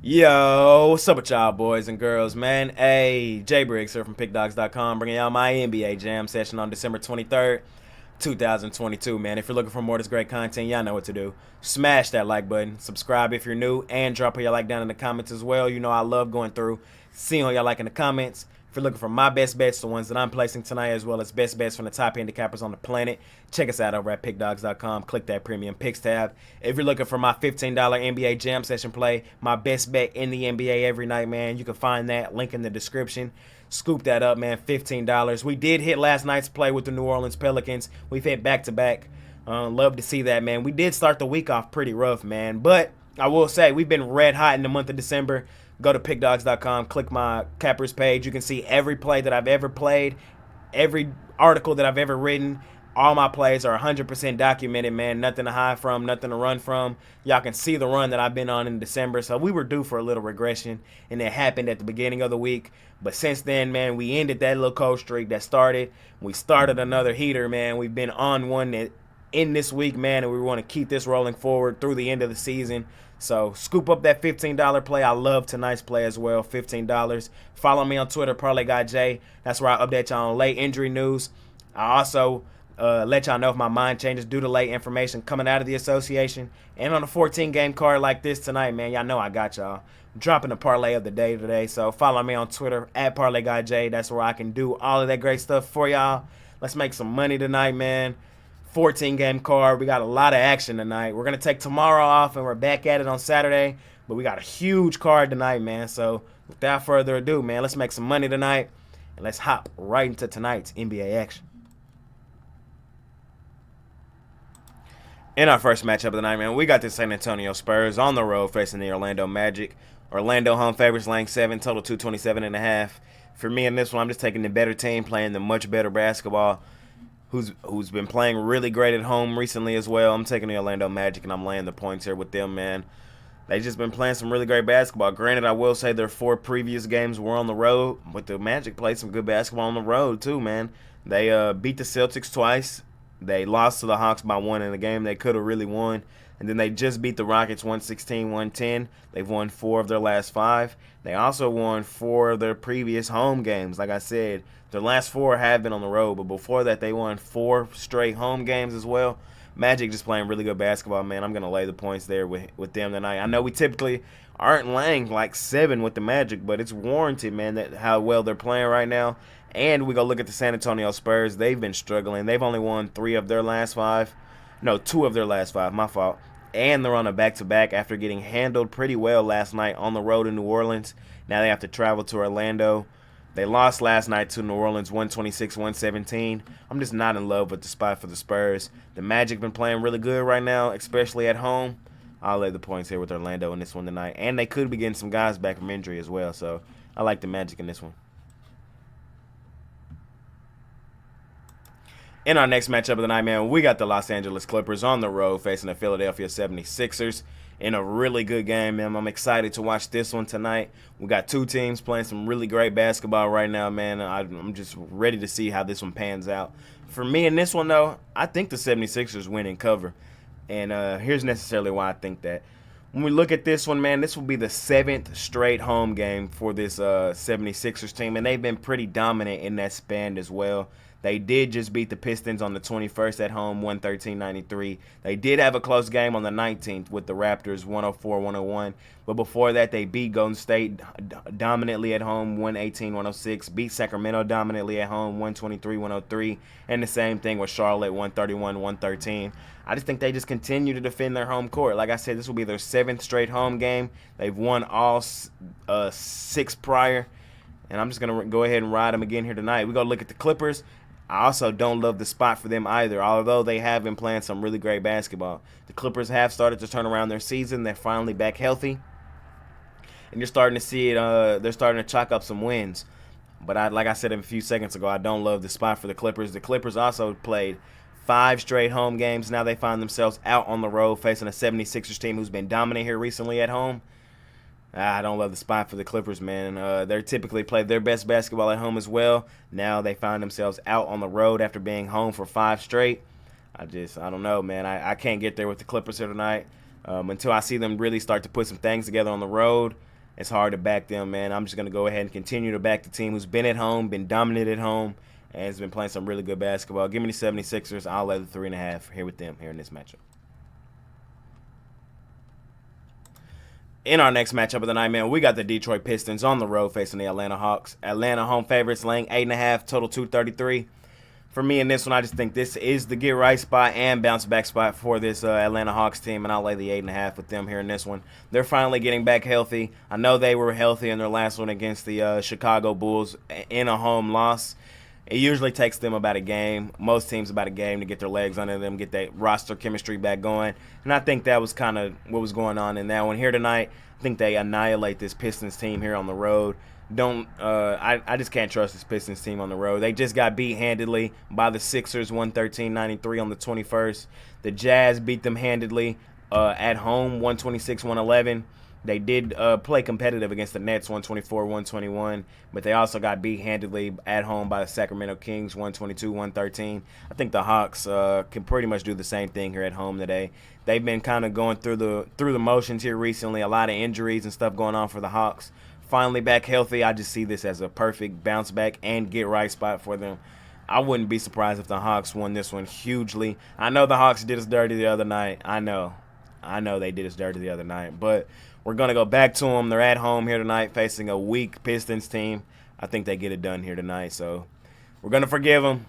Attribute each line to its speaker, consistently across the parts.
Speaker 1: Yo, what's up with y'all boys and girls, man? Hey, Jay Briggs here from Pickdawgz.com, bringing y'all my NBA Jam session on December 23rd, 2022, man. If you're looking for more of this great content, y'all know what to do. Smash that like button, subscribe if you're new, and drop your like down in the comments as well. You know I love going through, seeing all y'all like in the comments. If you're looking for my best bets, the ones that I'm placing tonight, as well as best bets from the top handicappers on the planet, check us out over at pickdawgz.com. Click that premium picks tab. If you're looking for my $15 NBA jam session play, my best bet in the NBA every night, man, you can find that link in the description. Scoop that up, man. $15. We did hit last night's play with the New Orleans Pelicans. We've hit back to back. Love to see that, man. We did start the week off pretty rough, man, but I will say we've been red hot in the month of December. Go to pickdawgz.com, click my cappers page. You can see every play that I've ever played, every article that I've ever written. All my plays are 100% documented, man. Nothing to hide from, nothing to run from. Y'all can see the run that I've been on in December. So we were due for a little regression, and it happened at the beginning of the week. But since then, man, we ended that little cold streak that started. We started another heater, man. We've been on one in this week, man, and we want to keep this rolling forward through the end of the season. So scoop up that $15 play. I love tonight's play as well, $15. Follow me on Twitter, Parlay Guy J. That's where I update y'all on late injury news. I also let y'all know if my mind changes due to late information coming out of the association. And on a 14-game card like this tonight, man, y'all know I got y'all. I'm dropping the parlay of the day today, so follow me on Twitter, at Parlay Guy J. That's where I can do all of that great stuff for y'all. Let's make some money tonight, man. 14-game card. We got a lot of action tonight. We're going to take tomorrow off, and we're back at it on Saturday. But we got a huge card tonight, man. So without further ado, man, let's make some money tonight. And let's hop right into tonight's NBA action. In our first matchup of the night, man, we got the San Antonio Spurs on the road facing the Orlando Magic. Orlando home favorites laying 7, total 227.5. For me in this one, I'm just taking the better team, playing the much better basketball. Who's been playing really great at home recently as well. I'm taking the Orlando Magic, and I'm laying the points here with them, man. They just been playing some really great basketball. Granted, I will say their 4 previous games were on the road, but the Magic played some good basketball on the road too, man. They beat the Celtics twice. They lost to the Hawks by 1 in a game they could have really won. And then they just beat the Rockets 116-110. They've won 4 of their last 5. They also won 4 of their previous home games. Like I said, their last 4 have been on the road, but before that they won 4 straight home games as well. Magic just playing really good basketball, man. I'm going to lay the points there with them tonight. I know we typically aren't laying like 7 with the Magic, but it's warranted, man, that how well they're playing right now. And we go look at the San Antonio Spurs. They've been struggling. They've only won 3 of their last 5. No, 2 of their last 5. My fault. And they're on a back-to-back after getting handled pretty well last night on the road in New Orleans. Now they have to travel to Orlando. They lost last night to New Orleans 126-117. I'm just not in love with the spot for the Spurs. The Magic been playing really good right now, especially at home. I'll lay the points here with Orlando in this one tonight. And they could be getting some guys back from injury as well. So I like the Magic in this one. In our next matchup of the night, man, we got the Los Angeles Clippers on the road facing the Philadelphia 76ers in a really good game, man. I'm excited to watch this one tonight. We got 2 teams playing some really great basketball right now, man. I'm just ready to see how this one pans out. For me in this one, though, I think the 76ers win and cover. And here's necessarily why I think that. When we look at this one, man, this will be the 7th straight home game for this 76ers team, and they've been pretty dominant in that span as well. They did just beat the Pistons on the 21st at home, 113-93. They did have a close game on the 19th with the Raptors, 104-101. But before that, they beat Golden State dominantly at home, 118-106. Beat Sacramento dominantly at home, 123-103. And the same thing with Charlotte, 131-113. I just think they just continue to defend their home court. Like I said, this will be their 7th straight home game. They've won all 6 prior. And I'm just going to go ahead and ride them again here tonight. We're going to look at the Clippers. I also don't love the spot for them either, although they have been playing some really great basketball. The Clippers have started to turn around their season. They're finally back healthy. And you're starting to see it. They're starting to chalk up some wins. But like I said a few seconds ago, I don't love the spot for the Clippers. The Clippers also played 5 straight home games. Now they find themselves out on the road facing a 76ers team who's been dominant here recently at home. I don't love the spot for the Clippers, man. They typically play their best basketball at home as well. Now they find themselves out on the road after being home for 5 straight. I don't know, man. I can't get there with the Clippers here tonight. Until I see them really start to put some things together on the road, it's hard to back them, man. I'm just going to go ahead and continue to back the team who's been at home, been dominant at home, and has been playing some really good basketball. Give me the 76ers. I'll lay the 3.5 here with them here in this matchup. In our next matchup of the night, man, we got the Detroit Pistons on the road facing the Atlanta Hawks. Atlanta home favorites laying 8.5, total 233. For me in this one, I just think this is the get right spot and bounce back spot for this Atlanta Hawks team, and I'll lay the 8.5 with them here in this one. They're finally getting back healthy. I know they were healthy in their last one against the Chicago Bulls in a home loss. It usually takes them about a game, most teams about a game, to get their legs under them, get that roster chemistry back going. And I think that was kind of what was going on in that one. Here tonight, I think they annihilate this Pistons team here on the road. I just can't trust this Pistons team on the road. They just got beat handedly by the Sixers, 113-93 on the 21st. The Jazz beat them handedly at home, 126-111. They did play competitive against the Nets, 124-121, but they also got beat handedly at home by the Sacramento Kings, 122-113. I think the Hawks can pretty much do the same thing here at home today. They've been kind of going through the motions here recently, a lot of injuries and stuff going on for the Hawks. Finally back healthy. I just see this as a perfect bounce back and get right spot for them. I wouldn't be surprised if the Hawks won this one hugely. I know the Hawks did us dirty the other night. I know they did us dirty the other night, but we're going to go back to them. They're at home here tonight facing a weak Pistons team. I think they get it done here tonight, so we're going to forgive them.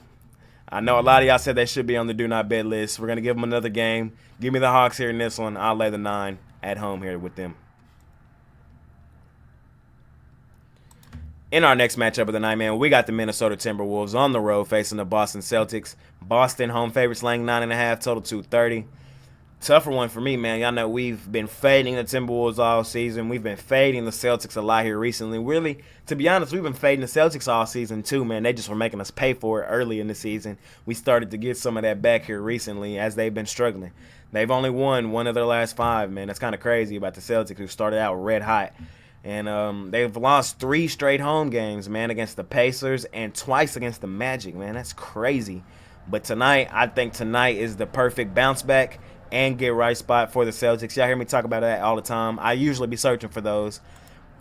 Speaker 1: I know a lot of y'all said they should be on the do not bet list. We're going to give them another game. Give me the Hawks here in this one. I'll lay the 9 at home here with them. In our next matchup of the night, man, we got the Minnesota Timberwolves on the road facing the Boston Celtics. Boston home favorites laying 9.5, total 230. Tougher one for me, man. Y'all know we've been fading the Timberwolves all season. We've been fading the Celtics a lot here recently. Really, to be honest, we've been fading the Celtics all season too, man. They just were making us pay for it early in the season. We started to get some of that back here recently as they've been struggling. They've only won one of their last 5, man. That's kind of crazy about the Celtics, who started out red hot. And they've lost 3 straight home games, man, against the Pacers and twice against the Magic, man. That's crazy. But tonight, I think tonight is the perfect bounce back and get right spot for the Celtics. Y'all hear me talk about that all the time. I usually be searching for those.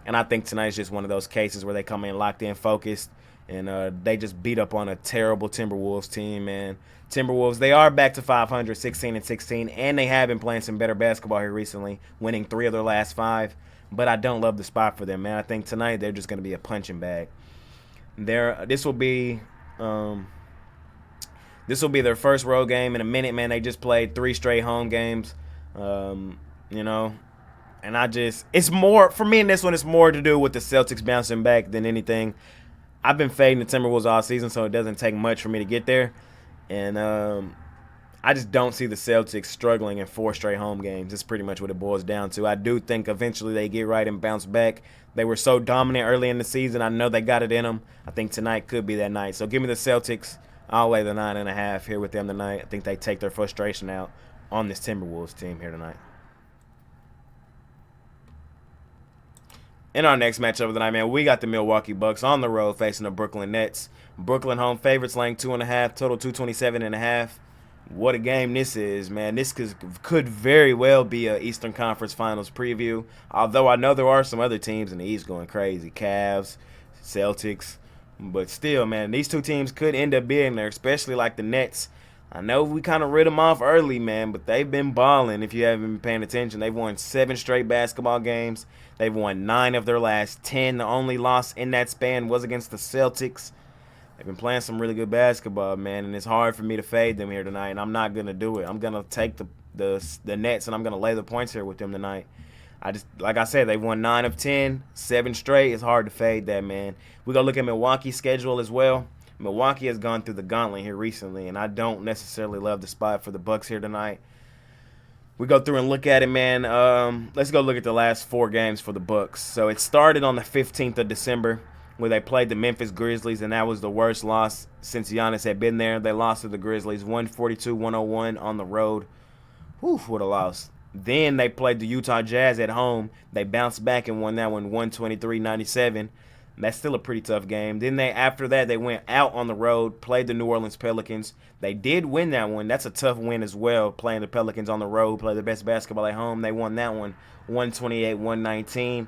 Speaker 1: And I think tonight's just one of those cases where they come in locked in, focused, and they just beat up on a terrible Timberwolves team, man. Timberwolves, they are back to 500, 16-16, and they have been playing some better basketball here recently, winning 3 of their last 5. But I don't love the spot for them, man. I think tonight they're just going to be a punching bag. This will be their first road game in a minute, man. They just played 3 straight home games, and it's more, for me in this one, it's more to do with the Celtics bouncing back than anything. I've been fading the Timberwolves all season, so it doesn't take much for me to get there. And I just don't see the Celtics struggling in 4 straight home games. That's pretty much what it boils down to. I do think eventually they get right and bounce back. They were so dominant early in the season. I know they got it in them. I think tonight could be that night. So give me the Celtics. I'll lay the 9.5 here with them tonight. I think they take their frustration out on this Timberwolves team here tonight. In our next matchup of the night, man, we got the Milwaukee Bucks on the road facing the Brooklyn Nets. Brooklyn home favorites laying 2.5, total 227.5. What a game this is, man. This could very well be a Eastern Conference Finals preview. Although I know there are some other teams in the East going crazy. Cavs, Celtics. But still, man, these 2 teams could end up being there, especially like the Nets. I know we kind of rid them off early, man, but they've been balling if you haven't been paying attention. They've won 7 straight basketball games. They've won 9 of their last 10. The only loss in that span was against the Celtics. They've been playing some really good basketball, man, and it's hard for me to fade them here tonight, and I'm not going to do it. I'm going to take the Nets, and I'm going to lay the points here with them tonight. Like I said, they've won 9 of 10, 7 straight. It's hard to fade that, man. We're going to look at Milwaukee's schedule as well. Milwaukee has gone through the gauntlet here recently, and I don't necessarily love the spot for the Bucks here tonight. We go through and look at it, man. Let's go look at the last 4 games for the Bucks. So it started on the 15th of December, where they played the Memphis Grizzlies, and that was the worst loss since Giannis had been there. They lost to the Grizzlies 142-101 on the road. Whew, what a loss. Then they played the Utah Jazz at home. They bounced back and won that one 123-97. That's still a pretty tough game. Then after that, they went out on the road, played the New Orleans Pelicans. They did win that one. That's a tough win as well, playing the Pelicans on the road, play the best basketball at home. They won that one, 128-119.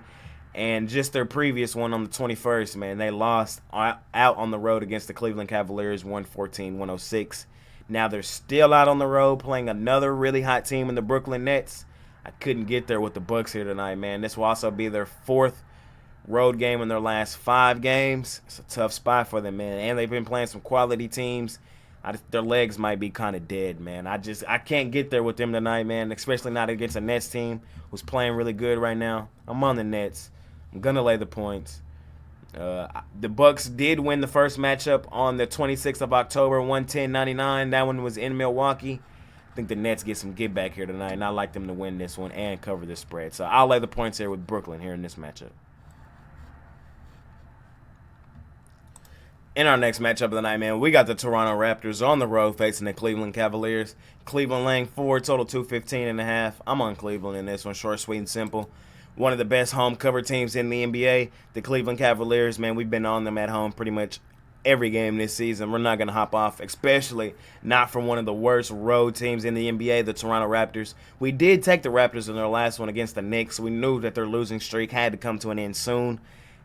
Speaker 1: And just their previous one on the 21st, man, they lost out on the road against the Cleveland Cavaliers, 114-106. Now they're still out on the road playing another really hot team in the Brooklyn Nets. I couldn't get there with the Bucks here tonight, man. This will also be their 4th road game in their last 5 games. It's a tough spot for them, man. And they've been playing some quality teams. Their legs might be kind of dead, man. I can't get there with them tonight, man, especially not against a Nets team who's playing really good right now. I'm on the Nets. I'm going to lay the points. The Bucks did win the first matchup on the 26th of October, 110-99. That one was in Milwaukee. I think the Nets get some get back here tonight, and I like them to win this one and cover the spread. So I'll lay the points here with Brooklyn here in this matchup. In our next matchup of the night, man, we got the Toronto Raptors on the road facing the Cleveland Cavaliers. Cleveland laying 4, total 215.5. I'm on Cleveland in this one, short, sweet, and simple. One of the best home cover teams in the NBA, the Cleveland Cavaliers, man, we've been on them at home pretty much every game this season. We're not going to hop off, especially not from one of the worst road teams in the NBA, the Toronto Raptors. We did take the Raptors in their last one against the Knicks. We knew that their losing streak had to come to an end soon,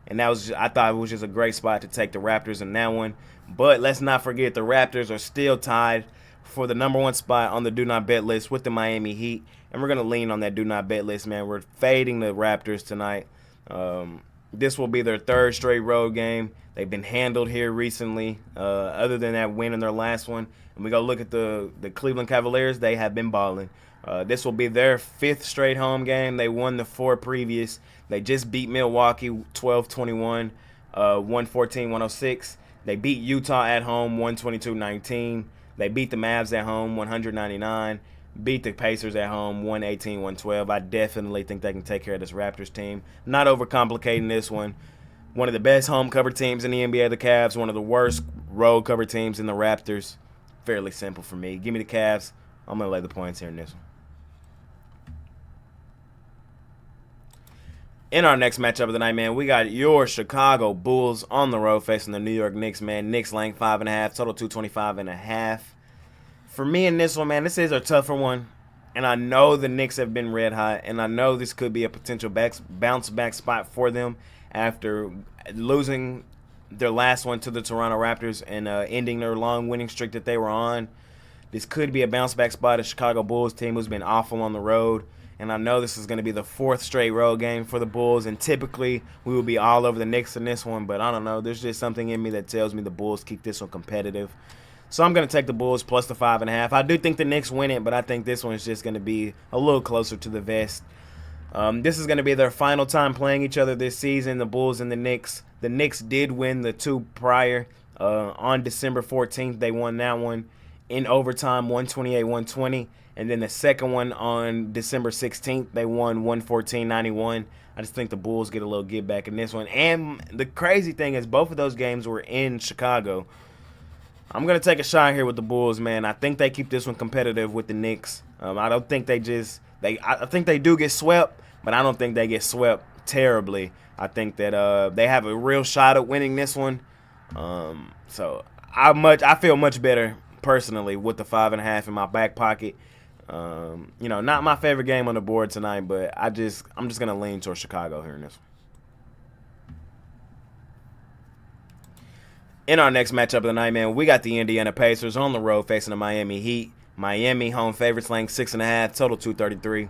Speaker 1: and I thought it was just a great spot to take the Raptors in that one. But let's not forget the Raptors are still tied for the number 1 spot on the do not bet list with the Miami Heat. And we're going to lean on that do not bet list, man. We're fading the Raptors tonight. This will be their 3rd straight road game. They've been handled here recently, other than that win in their last one. And we go look at the Cleveland Cavaliers. They have been balling. This will be their 5th straight home game. They won the 4 previous. They just beat Milwaukee 12-21, 114-106. They beat Utah at home 122-19. They beat the Mavs at home 199. Beat the Pacers at home 118-112. I definitely think they can take care of this Raptors team. Not overcomplicating this one. One of the best home cover teams in the NBA, the Cavs. One of the worst road cover teams in the Raptors. Fairly simple for me. Give me the Cavs. I'm going to lay the points here in this one. In our next matchup of the night, man, we got your Chicago Bulls on the road facing the New York Knicks, man. Knicks laying 5.5, total 225.5. For me in this one, man, this is a tougher one. And I know the Knicks have been red hot, and I know this could be a potential bounce back spot for them after losing their last one to the Toronto Raptors and ending their long winning streak that they were on. This could be a bounce back spot. A Chicago Bulls team who's been awful on the road. And I know this is going to be the 4th straight road game for the Bulls. And typically we will be all over the Knicks in this one. But I don't know. There's just something in me that tells me the Bulls keep this one competitive. So I'm going to take the Bulls plus the 5.5. I do think the Knicks win it, but I think this one's just going to be a little closer to the vest. This is going to be their final time playing each other this season, the Bulls and the Knicks. The Knicks did win the 2 prior. On December 14th, they won that one in overtime, 128-120. And then the second one on December 16th, they won 114-91. I just think the Bulls get a little get back in this one. And the crazy thing is both of those games were in Chicago. I'm going to take a shot here with the Bulls, man. I think they keep this one competitive with the Knicks. I don't think I think they do get swept, but I don't think they get swept terribly. I think that they have a real shot at winning this one. So I feel much better personally with the 5.5 in my back pocket. Not my favorite game on the board tonight, but I'm just going to lean towards Chicago here in this one. In our next matchup of the night, man, we got the Indiana Pacers on the road facing the Miami Heat. Miami home favorites laying 6.5, total 233.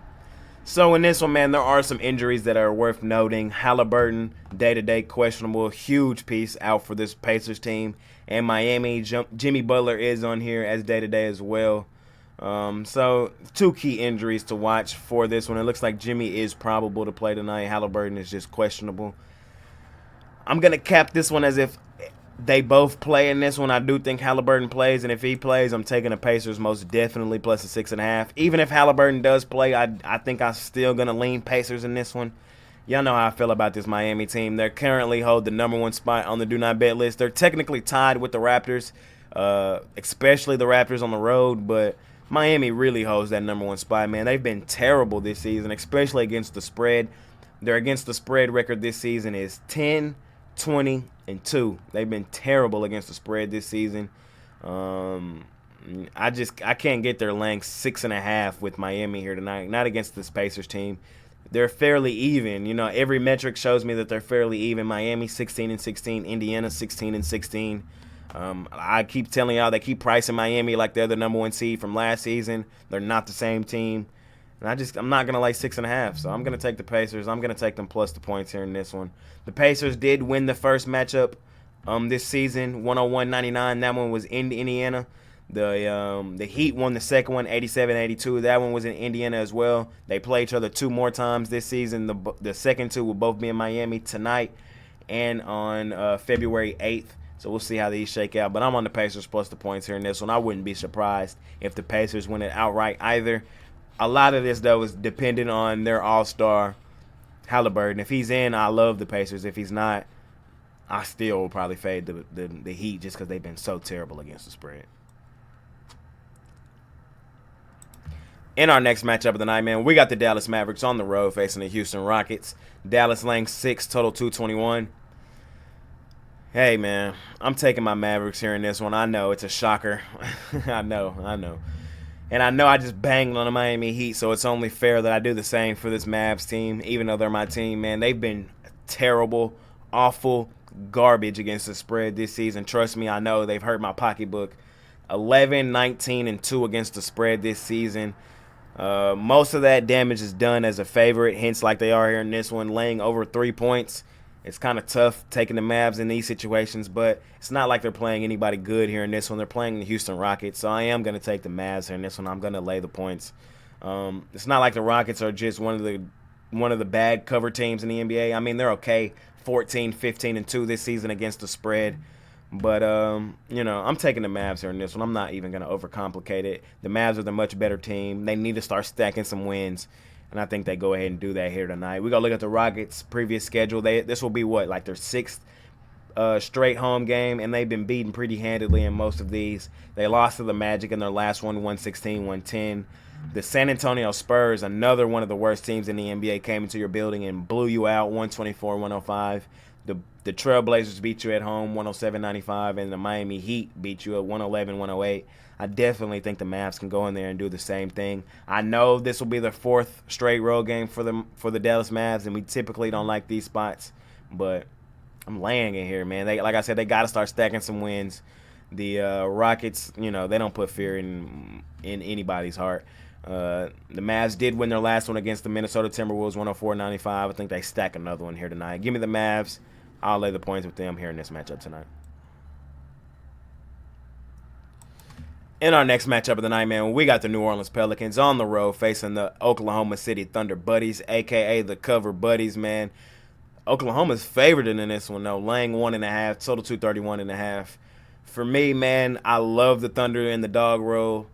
Speaker 1: So in this one, man, there are some injuries that are worth noting. Halliburton, day-to-day questionable, huge piece out for this Pacers team. And Miami, Jimmy Butler is on here as day-to-day as well. So 2 key injuries to watch for this one. It looks like Jimmy is probable to play tonight. Halliburton is just questionable. I'm going to cap this one as if they both play in this one. I do think Halliburton plays, and if he plays, I'm taking the Pacers most definitely plus a 6.5. Even if Halliburton does play, I think I'm still going to lean Pacers in this one. Y'all know how I feel about this Miami team. They currently hold the number 1 spot on the do not bet list. They're technically tied with the Raptors, especially the Raptors on the road, but Miami really holds that number 1 spot, man. They've been terrible this season, especially against the spread. Their against the spread record this season is 10, 20-2. They've been terrible against the spread this season. I can't get their laying 6.5 with Miami here tonight. Not against this Pacers team. They're fairly even. Every metric shows me that they're fairly even. Miami 16-16, Indiana 16-16. I keep telling y'all, they keep pricing Miami like they're the number 1 seed from last season. They're not the same team. And I'm not gonna lay 6.5, so I'm gonna take the Pacers. I'm gonna take them plus the points here in this one. The Pacers did win the first matchup this season, 101-99. That one was in Indiana. The Heat won the second one, 87-82. That one was in Indiana as well. They play each other 2 more times this season. The second 2 will both be in Miami tonight and on February 8th. So we'll see how these shake out. But I'm on the Pacers plus the points here in this one. I wouldn't be surprised if the Pacers win it outright either. A lot of this, though, is dependent on their all-star Halliburton. If he's in, I love the Pacers. If he's not, I still will probably fade the Heat just because they've been so terrible against the spread. In our next matchup of the night, man, we got the Dallas Mavericks on the road facing the Houston Rockets. Dallas laying 6, total 221. Hey, man, I'm taking my Mavericks here in this one. I know it's a shocker. I know. And I know I just banged on the Miami Heat, so it's only fair that I do the same for this Mavs team, even though they're my team, man. They've been terrible, awful, garbage against the spread this season. Trust me, I know they've hurt my pocketbook. 11-19-2 against the spread this season. Most of that damage is done as a favorite, hence like they are here in this one, laying over 3 points. It's kind of tough taking the Mavs in these situations, but it's not like they're playing anybody good here in this one. They're playing the Houston Rockets, so I am going to take the Mavs here in this one. I'm going to lay the points. It's not like the Rockets are just one of the bad cover teams in the NBA. I mean, they're okay, 14-15-2 this season against the spread. But, I'm taking the Mavs here in this one. I'm not even going to overcomplicate it. The Mavs are the much better team. They need to start stacking some wins. And I think they go ahead and do that here tonight. We're going to look at the Rockets' previous schedule. This will be like their 6th straight home game, and they've been beaten pretty handedly in most of these. They lost to the Magic in their last one, 116-110. The San Antonio Spurs, another one of the worst teams in the NBA, came into your building and blew you out, 124-105. The Trailblazers beat you at home, 107-95, and the Miami Heat beat you at 111-108. I definitely think the Mavs can go in there and do the same thing. I know this will be their 4th straight road game for the Dallas Mavs, and we typically don't like these spots, but I'm laying it here, man. Like I said, they got to start stacking some wins. The Rockets, they don't put fear in anybody's heart. The Mavs did win their last one against the Minnesota Timberwolves, 104-95. I think they stack another one here tonight. Give me the Mavs. I'll lay the points with them here in this matchup tonight. In our next matchup of the night, man, we got the New Orleans Pelicans on the road facing the Oklahoma City Thunder Buddies, a.k.a. the Cover Buddies, man. Oklahoma's favored in this one, though, laying 1.5, total 231.5. For me, man, I love the Thunder in the dog roll.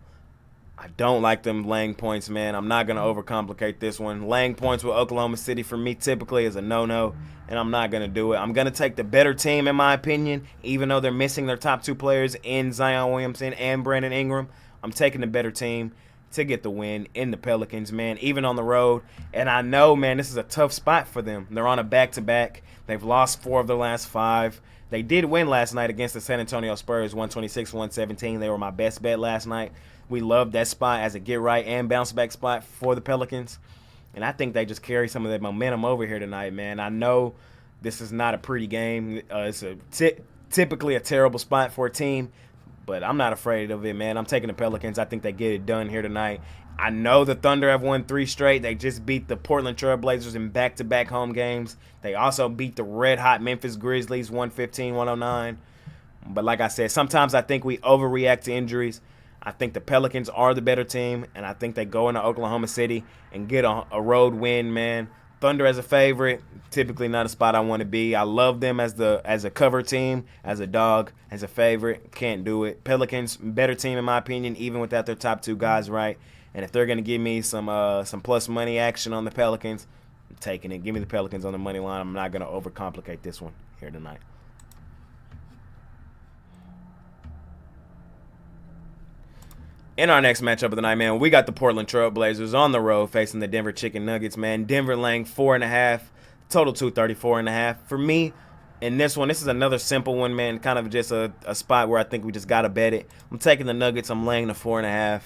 Speaker 1: I don't like them laying points, man. I'm not going to overcomplicate this one. Laying points with Oklahoma City for me typically is a no-no, and I'm not going to do it. I'm going to take the better team, in my opinion, even though they're missing their top 2 players in Zion Williamson and Brandon Ingram. I'm taking the better team to get the win in the Pelicans, man, even on the road. And I know, man, this is a tough spot for them. They're on a back-to-back. They've lost 4 of their last 5. They did win last night against the San Antonio Spurs, 126-117. They were my best bet last night. We love that spot as a get-right and bounce-back spot for the Pelicans. And I think they just carry some of that momentum over here tonight, man. I know this is not a pretty game. It's typically a terrible spot for a team, but I'm not afraid of it, man. I'm taking the Pelicans. I think they get it done here tonight. I know the Thunder have won 3 straight. They just beat the Portland Trailblazers in back-to-back home games. They also beat the red-hot Memphis Grizzlies 115-109. But like I said, sometimes I think we overreact to injuries. I think the Pelicans are the better team, and I think they go into Oklahoma City and get a road win, man. Thunder as a favorite, typically not a spot I want to be. I love them as a cover team, as a dog, as a favorite. Can't do it. Pelicans, better team in my opinion, even without their top 2 guys right. And if they're going to give me some plus money action on the Pelicans, I'm taking it. Give me the Pelicans on the money line. I'm not going to overcomplicate this one here tonight. In our next matchup of the night, man, we got the Portland Trail Blazers on the road facing the Denver Chicken Nuggets, man. Denver laying 4.5, total 234.5. For me, in this one, this is another simple one, man. Kind of just a spot where I think we just got to bet it. I'm taking the Nuggets. I'm laying the 4.5.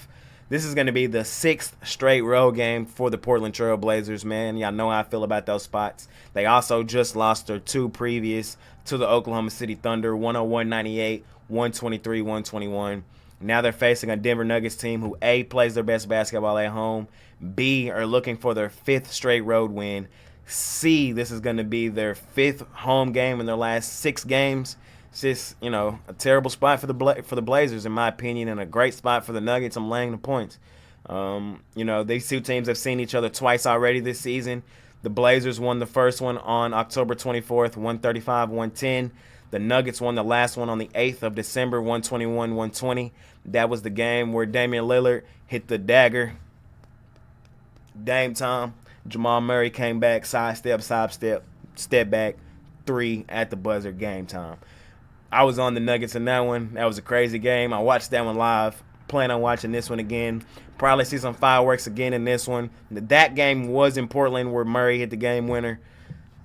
Speaker 1: This is going to be the 6th straight road game for the Portland Trail Blazers, man. Y'all know how I feel about those spots. They also just lost their 2 previous to the Oklahoma City Thunder, 101-98, 123-121. Now they're facing a Denver Nuggets team who, A, plays their best basketball at home, B, are looking for their 5th straight road win, C, this is going to be their 5th home game in their last 6 games. It's just, a terrible spot for the Blazers, in my opinion, and a great spot for the Nuggets. I'm laying the points. These two teams have seen each other twice already this season. The Blazers won the first one on October 24th, 135-110. The Nuggets won the last one on the 8th of December, 121-120. That was the game where Damian Lillard hit the dagger. Dame time. Jamal Murray came back, sidestep, step back, 3 at the buzzer, game time. I was on the Nuggets in that one. That was a crazy game. I watched that one live. Plan on watching this one again. Probably see some fireworks again in this one. That game was in Portland where Murray hit the game winner.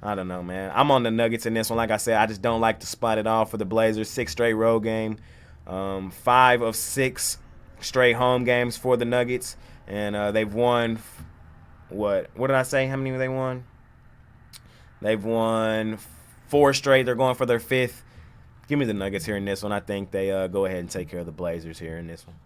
Speaker 1: I don't know, man. I'm on the Nuggets in this one. Like I said, I just don't like the spot at all for the Blazers. 6 straight road game. 5 of 6 straight home games for the Nuggets. And they've won... What did I say? How many have they won? They've won 4 straight. They're going for their 5th. Give me the Nuggets here in this one. I think they go ahead and take care of the Blazers here in this one.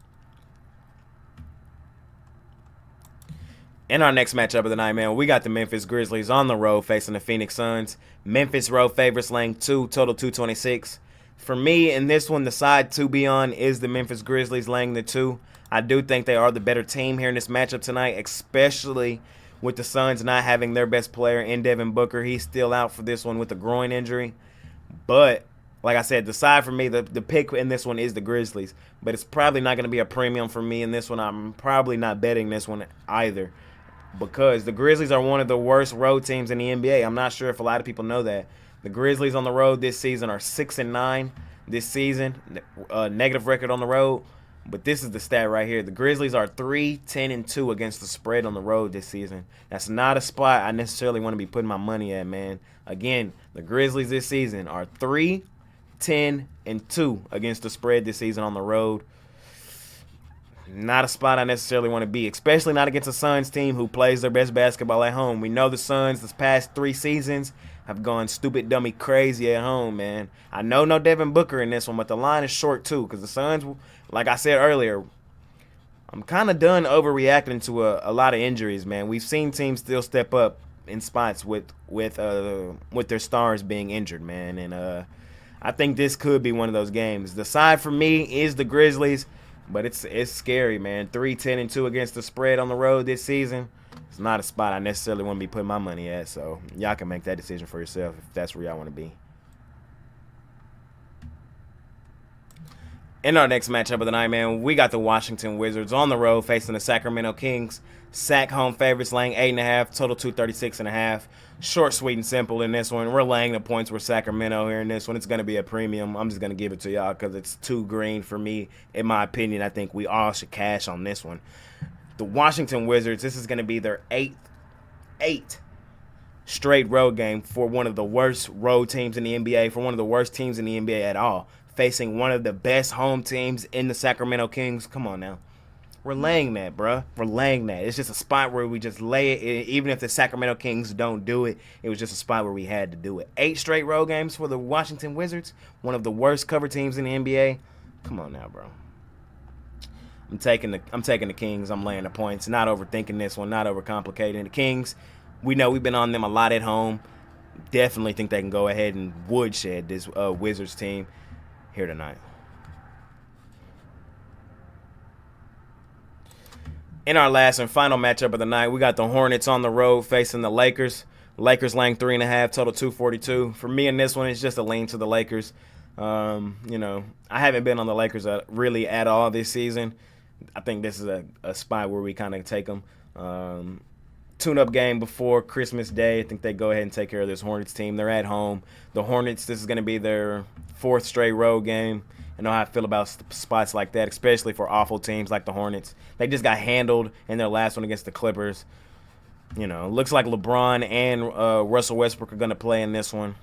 Speaker 1: In our next matchup of the night, man, we got the Memphis Grizzlies on the road facing the Phoenix Suns. Memphis road favorites laying 2, total 226. For me, in this one, the side to be on is the Memphis Grizzlies laying the 2. I do think they are the better team here in this matchup tonight, especially with the Suns not having their best player in Devin Booker. He's still out for this one with a groin injury. But, like I said, the side for me, the pick in this one is the Grizzlies. But it's probably not going to be a premium for me in this one. I'm probably not betting this one either, because the Grizzlies are one of the worst road teams in the NBA. I'm not sure if a lot of people know that. The Grizzlies on the road this season are 6-9 this season, negative record on the road. But this is the stat right here. The Grizzlies are 3-10-2 against the spread on the road this season. That's not a spot I necessarily want to be putting my money at, man. Again, the Grizzlies this season are 3-10-2 against the spread this season on the road. Not a spot I necessarily want to be, especially not against a Suns team who plays their best basketball at home. We know the Suns this past 3 seasons have gone stupid, dummy, crazy at home, man. I know no Devin Booker in this one, but the line is short too, because the Suns, like I said earlier, I'm kind of done overreacting to a lot of injuries, man. We've seen teams still step up in spots with their stars being injured, man, and I think this could be one of those games. The side for me is the Grizzlies, but it's scary, man. 3-10-2 against the spread on the road this season. It's not a spot I necessarily want to be putting my money at, so y'all can make that decision for yourself if that's where y'all want to be. In our next matchup of the night, man, we got the Washington Wizards on the road facing the Sacramento Kings. Sac home favorites laying 8.5, total 236.5. Short, sweet, and simple in this one. We're laying the points with Sacramento here in this one. It's going to be a premium. I'm just going to give it to y'all because it's too green for me. In my opinion, I think we all should cash on this one. The Washington Wizards, this is going to be their 8th straight road game for one of the worst road teams in the NBA, for one of the worst teams in the NBA at all, facing one of the best home teams in the Sacramento Kings. Come on now. We're laying that, bruh. We're laying that. It's just a spot where we just lay it. Even if the Sacramento Kings don't do it, it was just a spot where we had to do it. 8 straight road games for the Washington Wizards, one of the worst cover teams in the NBA. Come on now, bro. I'm taking the Kings. I'm laying the points. Not overthinking this one. Not overcomplicating. The Kings, we know we've been on them a lot at home. Definitely think they can go ahead and woodshed this Wizards team here tonight. In our last and final matchup of the night, we got the Hornets on the road facing the Lakers. Lakers laying 3.5, total 242. For me in this one, it's just a lean to the Lakers. I haven't been on the Lakers really at all this season. I think this is a spot where we kind of take them. Tune-up game before Christmas Day. I think they go ahead and take care of this Hornets team. They're at home. The Hornets, this is going to be their 4th straight road game. I know how I feel about spots like that, especially for awful teams like the Hornets. They just got handled in their last one against the Clippers. Looks like LeBron and Russell Westbrook are going to play in this one.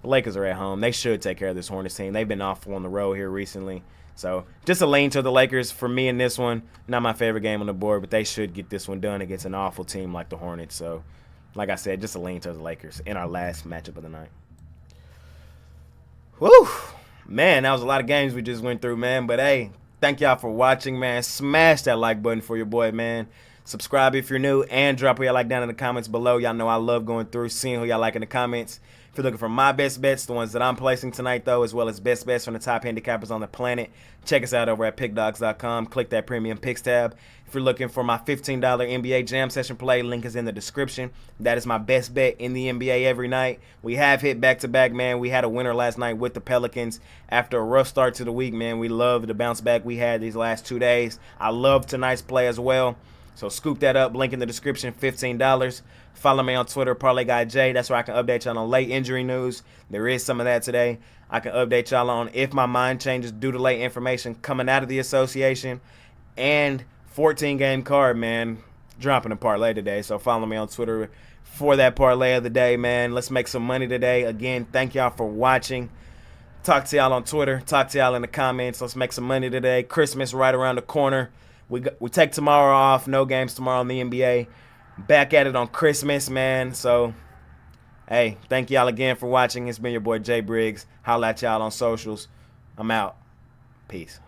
Speaker 1: The Lakers are at home. They should take care of this Hornets team. They've been awful on the road here recently. So just a lean to the Lakers for me in this one. Not my favorite game on the board, but they should get this one done against an awful team like the Hornets. So, like I said, just a lean to the Lakers in our last matchup of the night. Woo! Man, that was a lot of games we just went through, man. But, hey, thank y'all for watching, man. Smash that like button for your boy, man. Subscribe if you're new, and drop what y'all like down in the comments below. Y'all know I love going through, seeing who y'all like in the comments. If you're looking for my best bets, the ones that I'm placing tonight, though, as well as best bets from the top handicappers on the planet, check us out over at Pickdawgz.com. Click that premium picks tab. If you're looking for my $15 NBA jam session play, link is in the description. That is my best bet in the NBA every night. We have hit back-to-back, man. We had a winner last night with the Pelicans after a rough start to the week, man. We love the bounce back we had these last 2 days. I love tonight's play as well. So scoop that up, link in the description, $15. Follow me on Twitter, Parlay Guy J. That's where I can update y'all on late injury news. There is some of that today. I can update y'all on if my mind changes due to late information coming out of the association. And 14-game card, man. Dropping a parlay today. So follow me on Twitter for that parlay of the day, man. Let's make some money today. Again, thank y'all for watching. Talk to y'all on Twitter. Talk to y'all in the comments. Let's make some money today. Christmas right around the corner. We take tomorrow off. No games tomorrow in the NBA. Back at it on Christmas, man. So, hey, thank y'all again for watching. It's been your boy Jay Briggs. Holla at y'all on socials. I'm out. Peace.